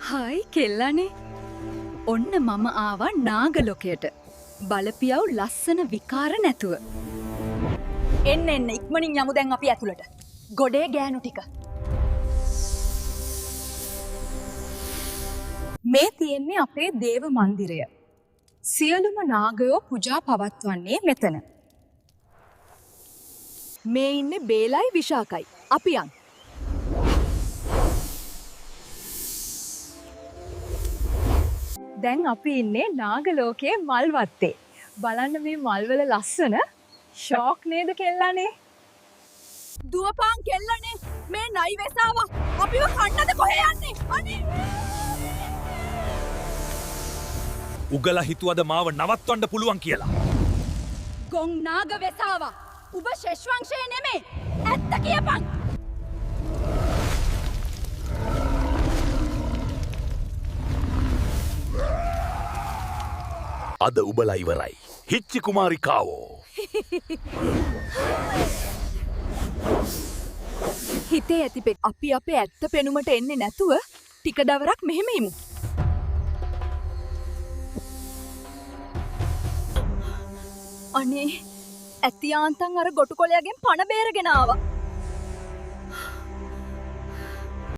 හයි කෙල්ලනේ ඔන්න මම ආවා නාගලොකයට බලපියව් ලස්සන විකාර නැතුව එන්න එන්න ඉක්මනින් යමු දැන් අපි ඇතුළට ගොඩේ ගෑනු ටික මේ තියෙන්නේ අපේ දේව මන්දිරය සියලුම නාගයෝ පුජා පවත්වන්නේ මෙතන මේ ඉන්නේ බේලයි විශාකයි අපි යන් දැන් අපි ඉන්නේ නාගලෝකයේ මල් වත්තේ. බලන්න මේ මල්වල ලස්සන ෂෝක් නේද කෙල්ලනේ? දුවපන් කෙල්ලනේ මේ නයි වෙසාව අපිව කන්නද කොහෙ යන්නේ? අනේ උගලා හිතුවද මාව නවත්වන්න පුළුවන් කියලා. ගොන් නාග වෙසාව උඹ ශෙෂ්වංශය නෙමේ. ඇත්ත කියපන්. අද උබලා ඉවරයි. හිච්චි කුමාරිකාවෝ. හිතේ ඇතිපෙත් අපි අපේ ඇත්ත පෙනුමට එන්නේ නැතුව ටික දවරක් මෙහෙම ඉමු. අනේ ඇතියාන්තන් අර ගොටු කොළයාගෙන් පණ බේරගෙන ආවා.